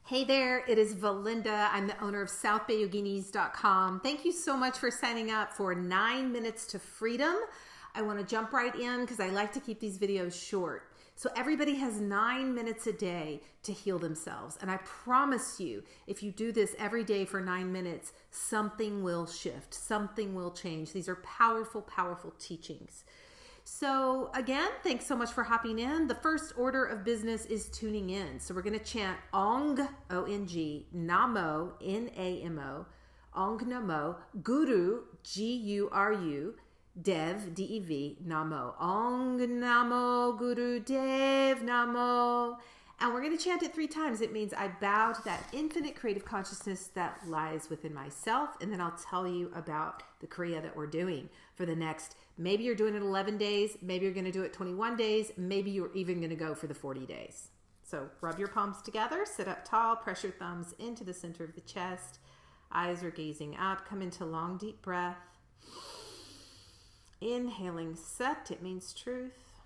Hey there, it is Valinda. I'm the owner of southbayyoginis.com. Thank you so much for signing up for 9 minutes to freedom. I want to jump right in because I like to keep these videos short. So everybody has 9 minutes a day to heal themselves. And I promise you, if you do this every day for 9 minutes, something will shift, something will change. These are powerful, powerful teachings. So again, thanks so much for hopping in. The first order of business is tuning in. So we're going to chant Ong, O-N-G, Namo, N-A-M-O, Ong Namo, Guru, G-U-R-U, Dev, D-E-V, Namo. Ong Namo, Guru Dev, Namo. And we're going to chant it 3 times. It means I bow to that infinite creative consciousness that lies within myself. And then I'll tell you about the Kriya that we're doing for the next, maybe you're doing it 11 days, maybe you're going to do it 21 days, maybe you're even going to go for the 40 days. So rub your palms together, sit up tall, press your thumbs into the center of the chest. Eyes are gazing up. Come into long, deep breath. Inhaling Sat, it means truth.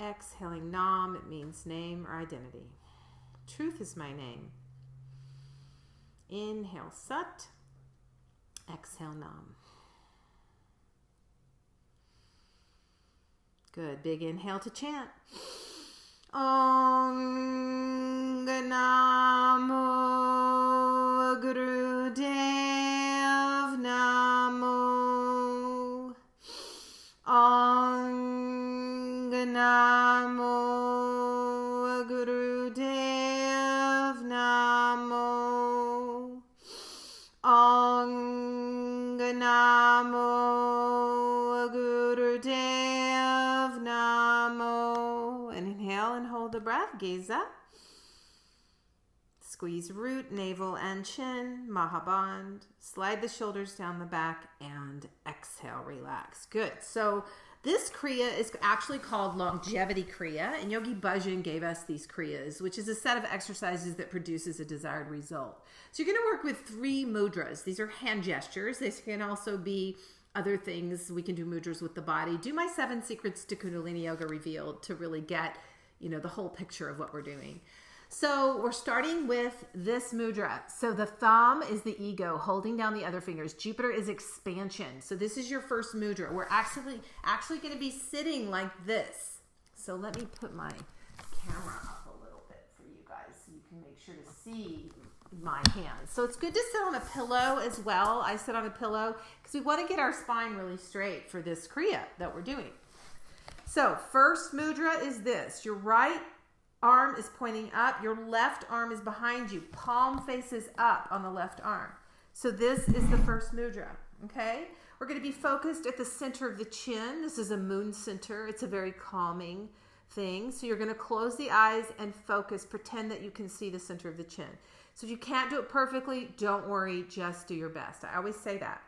Exhaling Nam, it means name or identity. Truth is my name. Inhale Sat. Exhale Nam. Good. Big inhale to chant. Ong Namo Guru Dev Namo. Ong Namo Guru Dev Namo. Ong Namo Guru Dev Namo. And inhale and hold the breath. Gaze up. Squeeze root, navel, and chin. Mahaband. Slide the shoulders down the back and exhale. Relax. Good. So this Kriya is actually called Longevity Kriya, and Yogi Bhajan gave us these Kriyas, which is a set of exercises that produces a desired result. So you're going to work with 3 mudras. These are hand gestures. They can also be other things. We can do mudras with the body. Do my 7 secrets to Kundalini Yoga revealed to really get, the whole picture of what we're doing. So we're starting with this mudra. So the thumb is the ego, holding down the other fingers. Jupiter is expansion. So this is your first mudra. We're actually going to be sitting like this. So let me put my camera up a little bit for you guys so you can make sure to see my hands. So it's good to sit on a pillow as well. I sit on a pillow because we want to get our spine really straight for this Kriya that we're doing. So first mudra is this. Your right arm is pointing up. Your left arm is behind you. Palm faces up on the left arm. So this is the first mudra, okay? We're going to be focused at the center of the chin. This is a moon center. It's a very calming thing. So you're going to close the eyes and focus. Pretend that you can see the center of the chin. So if you can't do it perfectly, don't worry. Just do your best. I always say that.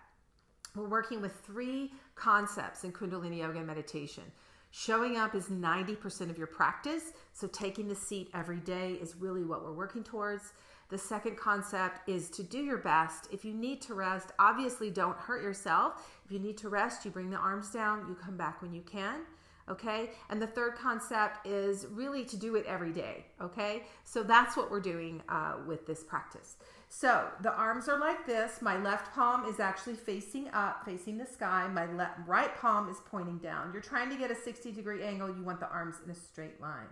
We're working with 3 concepts in Kundalini Yoga and meditation. Showing up is 90% of your practice, so taking the seat every day is really what we're working towards. The second concept is to do your best. If you need to rest, obviously don't hurt yourself. If you need to rest, you bring the arms down, you come back when you can, okay? And the third concept is really to do it every day, okay? So that's what we're doing with this practice. So the arms are like this. My left palm is actually facing up, facing the sky. My right palm is pointing down. You're trying to get a 60-degree angle. You want the arms in a straight line.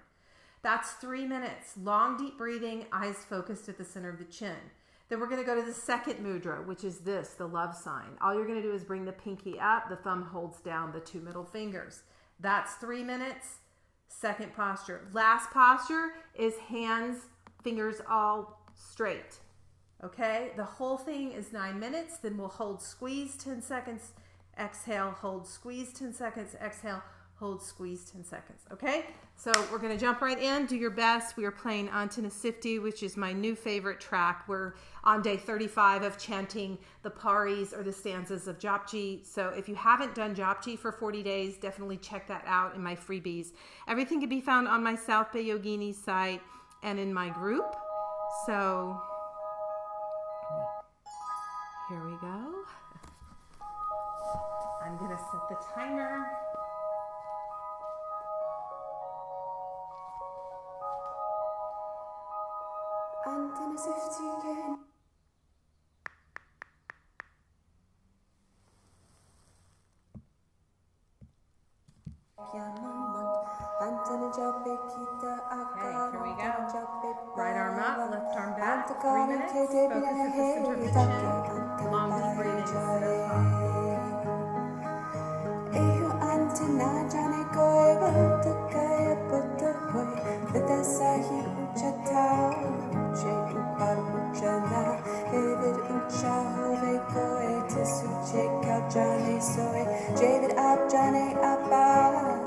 That's 3 minutes. Long, deep breathing, eyes focused at the center of the chin. Then we're going to go to the second mudra, which is this, the love sign. All you're going to do is bring the pinky up. The thumb holds down the 2 middle fingers. That's 3 minutes. Second posture. Last posture is hands, fingers all straight. Okay, the whole thing is 9 minutes. Then we'll hold, squeeze 10 seconds, exhale, hold, squeeze 10 seconds, exhale, hold, squeeze 10 seconds. Okay, so we're going to jump right in. Do your best. We are playing Antanasifti, which is my new favorite track. We're on day 35 of chanting the paris or the stanzas of Japji. So if you haven't done Japji for 40 days, definitely check that out in my freebies. Everything can be found on my South Bay Yogini site and in my group. So here we go. I'm going to set the timer. Okay, here we go. Right arm up, left arm back. 3 minutes. Focus at the center of the chin.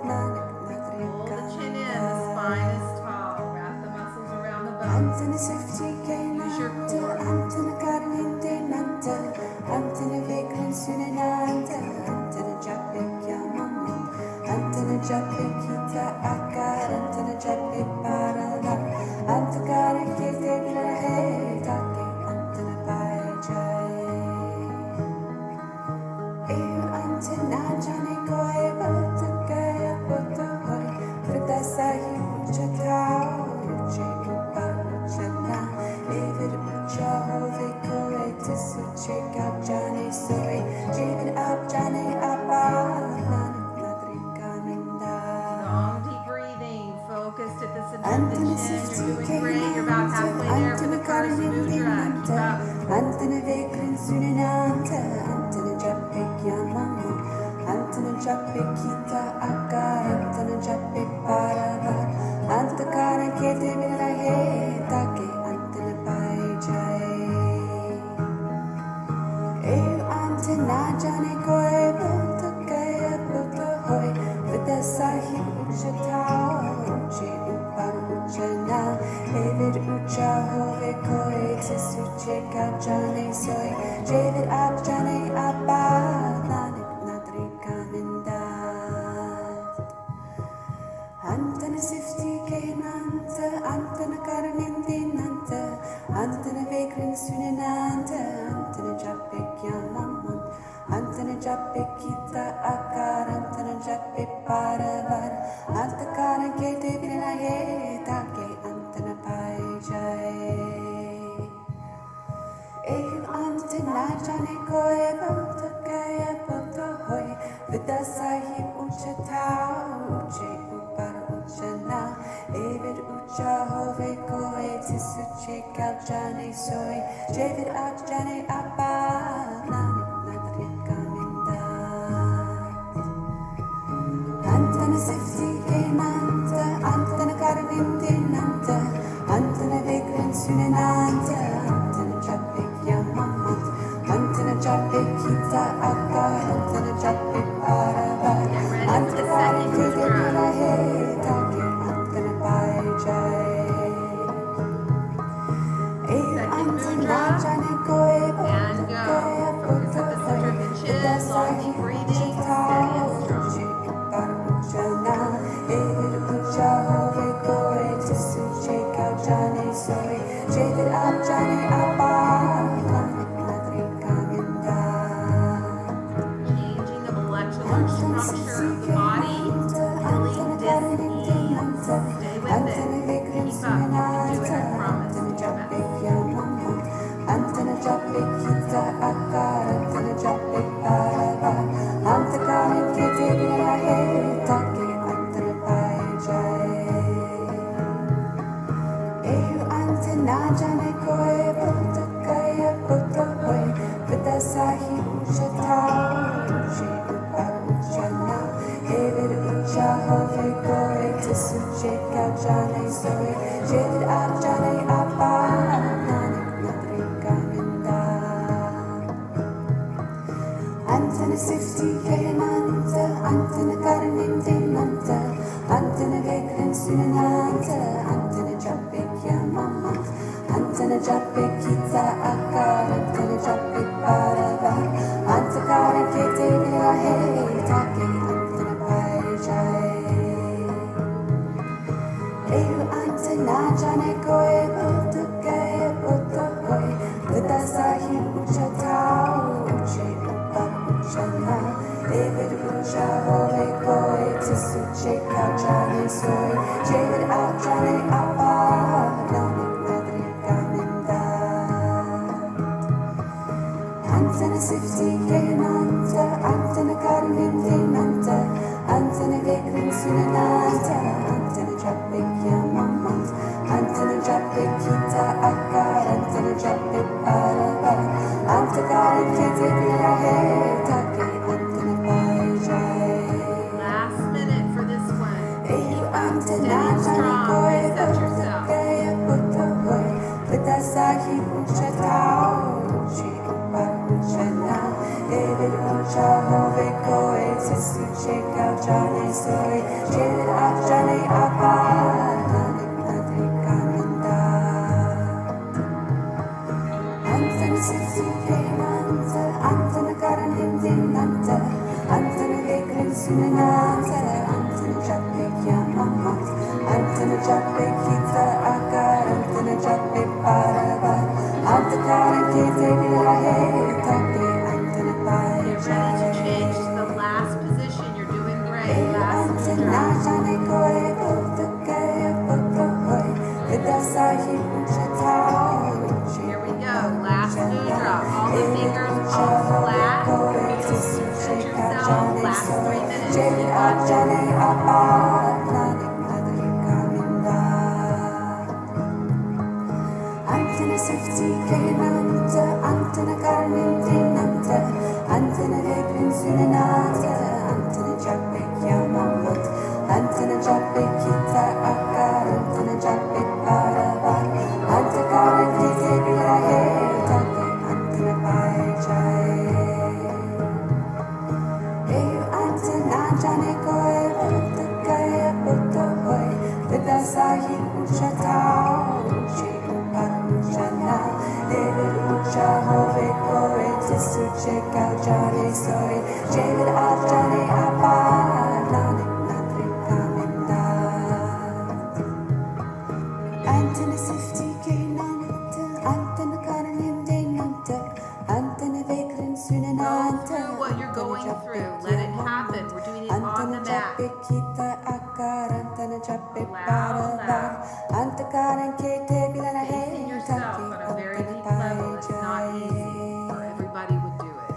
Long deep breathing. Pull the chin in, the spine is tall. Wrap the muscles around the bones. Use your core. Long deep breathing, focused at the center of the chin. You're doing great. You're about halfway there for the first mudra. Keep up. soy, Javid Ajane Abba, Nanik Nadrika Minda. Antana Sifsi Kainanta, Antana Karan Hindinanta, Antana Vekrin Sunananta, Antana Japik Yamamat, Antana Japik Kita Akar, Antana Japik Parava, Antakaran Kete Vilahe, Tapi Antana Pai Get ready to change to the last position. You're doing great. Last Antana Jane Koi, Botakaya Botohoi, Vidasahi Uchatao. Here we go. Last mudra. All the fingers fall flat. Set yourself. Last 3 minutes. Javid Ajane Abba, Nanik Nadrika Minda. Antana Sifti Kainanta, Antana Karnin Dinanta, Antana Vekrin Sunanata, Antana Japik Yamamat, Antana Japik Kita Akar, Antana Japik Parava, Antakaran Kete Vilahe, Tapi Antana Pai Jai. Eyu Antana Jane Koi, Botakaya Botohoi, Vidasahi Uchatao, Uchi Uparuchana, David Ucha Hove Koi, Tisuche Kaujane Soy, Javid Ajane Abba, Nanik Nadrika Minda. Antana Sifti Kainanta, Antana Karan Hindinanta, Antana Vekrin Go Sunananta. through what you're going through. Let it happen. We're doing it on the Antana mat. Japik Kita Akar, Antana Japik Loud, Parava, loud. Antakaran Kete Vilahe, Facing yourself Tapi on a very Antana deep Pai level. It's not easy, or Jai. everybody would do it.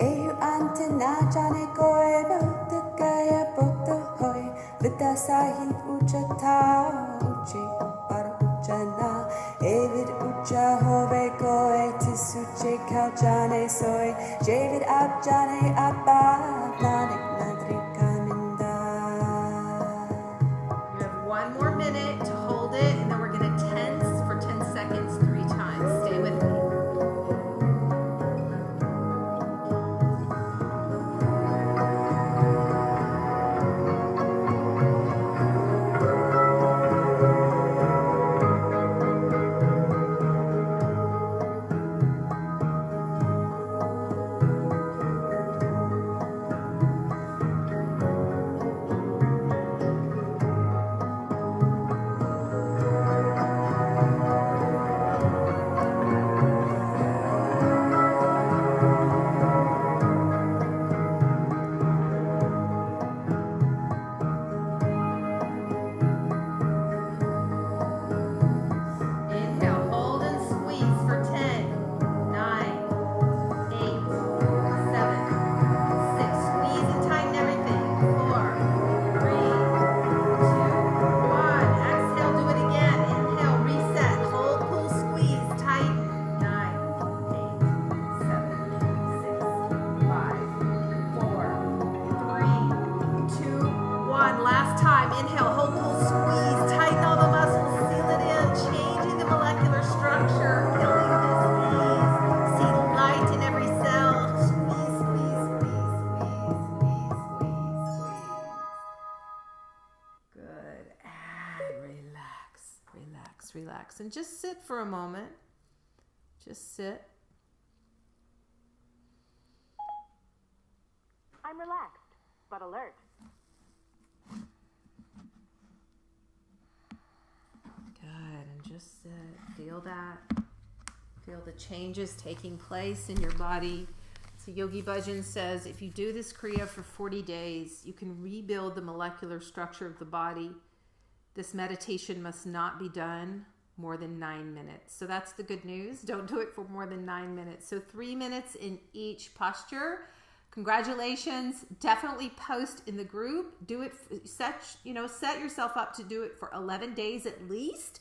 Eyu Antana Jane Koi, Botakaya Botohoi, Vidasahi Uchatao, Uchi Uparuchana, David Ucha Hove Koi, Tisuche Kaujane Soy, Javid Ajane Abba, Nanik Nadrika Minda. You have 1 more minute to hold it, and then we're going to tense for 10 seconds 3 times. Stay with me. Inhale, hold and squeeze for 10, 9, 8, 7, 6. Squeeze and tighten everything. 4, 3, 2, 1. Exhale, do it again. Inhale, reset. Hold, pull, squeeze, tighten. 9, 8, 7, 6, 5, 4, 3, 2, 1. Last time. Inhale, hold, pull, squeeze, tighten all the muscles, seal it in, changing the molecular structure, killing disease. See light in every cell. Squeeze, squeeze, squeeze, squeeze, squeeze, squeeze, squeeze. Good. And relax, relax, relax. And just sit for a moment. Just sit. I'm relaxed, but alert. Good. And just sit. Feel that. Feel the changes taking place in your body. So Yogi Bhajan says, if you do this Kriya for 40 days, you can rebuild the molecular structure of the body. This meditation must not be done more than 9 minutes. So that's the good news. Don't do it for more than 9 minutes. So 3 minutes in each posture. Congratulations. Definitely post in the group. Do it, set yourself up to do it for 11 days at least.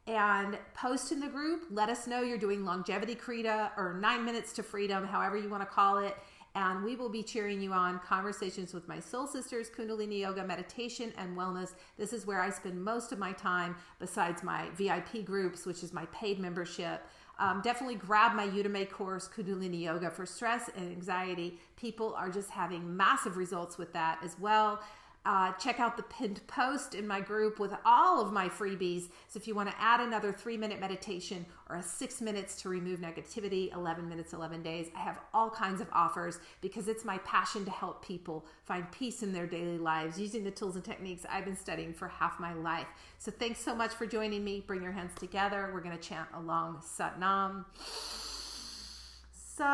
And post in the group. Let us know you're doing longevity Kriya or 9 minutes to freedom, however you want to call it. And we will be cheering you on. Conversations with my soul sisters, Kundalini Yoga, meditation, and wellness. This is where I spend most of my time besides my VIP groups, which is my paid membership. Definitely grab my Udemy course, Kundalini Yoga for stress and anxiety. People are just having massive results with that as well. Check out the pinned post in my group with all of my freebies. So if you want to add another 3-minute meditation or a 6 minutes to remove negativity, 11 minutes, 11 days, I have all kinds of offers because it's my passion to help people find peace in their daily lives using the tools and techniques I've been studying for half my life. So thanks so much for joining me. Bring your hands together. We're going to chant along Sat Nam. Sat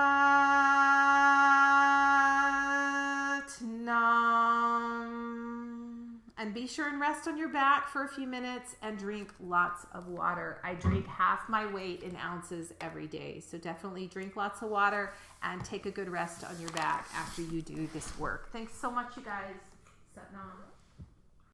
Nam. And be sure and rest on your back for a few minutes and drink lots of water. I drink half my weight in ounces every day. So definitely drink lots of water and take a good rest on your back after you do this work. Thanks so much, you guys. Sat Nam.